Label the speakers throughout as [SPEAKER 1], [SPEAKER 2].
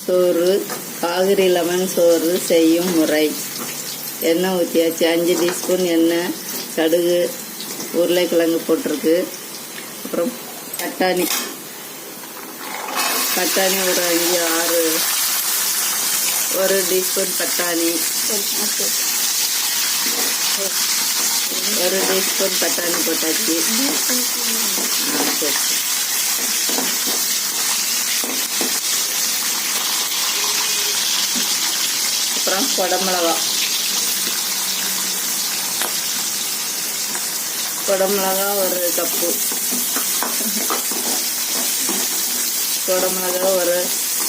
[SPEAKER 1] சோறு காகிரி லெமன் சோறு செய்யும் முறை. எண்ணெய் ஊற்றியாச்சு. 5 டீஸ்பூன் எண்ணெய், கடுகு, உருளைக்கிழங்கு போட்டிருக்கு. அப்புறம் பட்டாணி ஒரு 5 6 1 டீஸ்பூன் பட்டாணி, 1 டீஸ்பூன் பட்டாணி போட்டாச்சு. சரி. அப்புறம் குடமிளகா ஒரு கப்பு, குடமிளகா ஒரு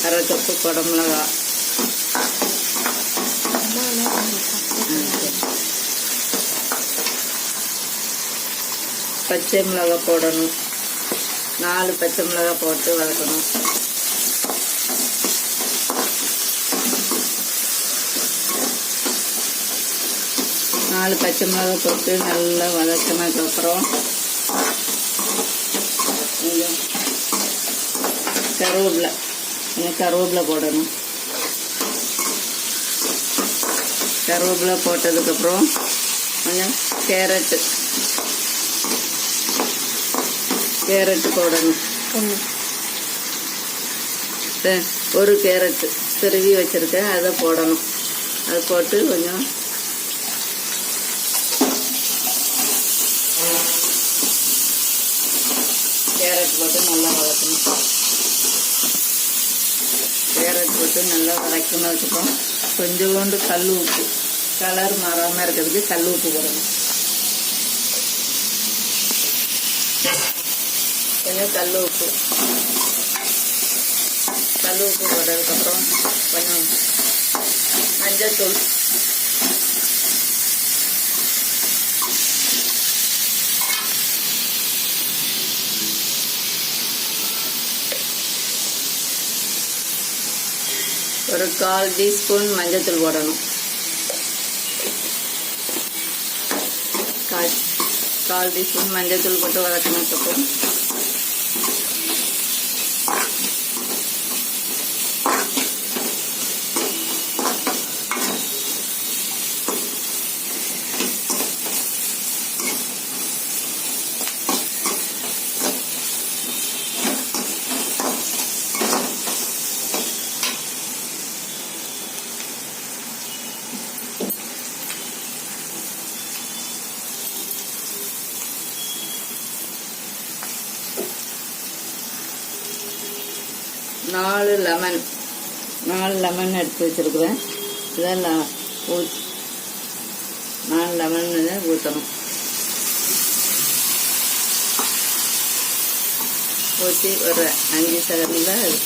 [SPEAKER 1] அரை கப்பு குடமிளகா. பச்சை மிளகாய் போடணும். 4 பச்சை மிளகாய் போட்டு வதக்கணும். நாலு பச்சை மிளகாய் போட்டு நல்லா வதக்கினதுக்கப்புறம் கருவேப்பிலை போடணும். கருவேப்பிலை போட்டதுக்கப்புறம் கொஞ்சம் கேரட்டு போடணும். ஒரு கேரட்டு திருவி வச்சிருக்கேன், அதை போடணும். அது போட்டு கொஞ்சம் கேரட் போட்டு நல்லா வதக்கணும். கேரட் போட்டு நல்லா வதக்கினதுக்கப்புறம் கொஞ்சோண்டு கல் உப்பு, கலர் மாறாமல் இருக்கிறதுக்கு கல் உப்பு போடணும். கொஞ்சம் கல் உப்பு போட்டதுக்கப்புறம் கொஞ்சம் மஞ்சள்தூள், ஒரு 1/4 டீஸ்பூன் மஞ்சள்தூள் போடணும். 1/4 டீஸ்பூன் மஞ்சள்தூள் போட்டு வதக்கினதுக்கப்புறம் நாலு லெமன் எடுத்து வச்சிருக்கிறேன். இதெல்லாம் 4 லெமன் ஊற்றணும். ஊற்றி ஒரு 5 செகண்டில்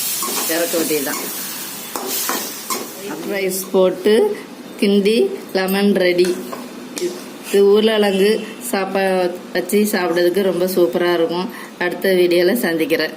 [SPEAKER 1] இறக்க வேண்டியதுதான். ரைஸ் போட்டு கிண்டி லெமன் ரெடி. இது உருளைக்கிழங்கு வச்சு சாப்பிட்றதுக்கு ரொம்ப சூப்பராக இருக்கும். அடுத்த வீடியோவில் சந்திக்கிறேன்.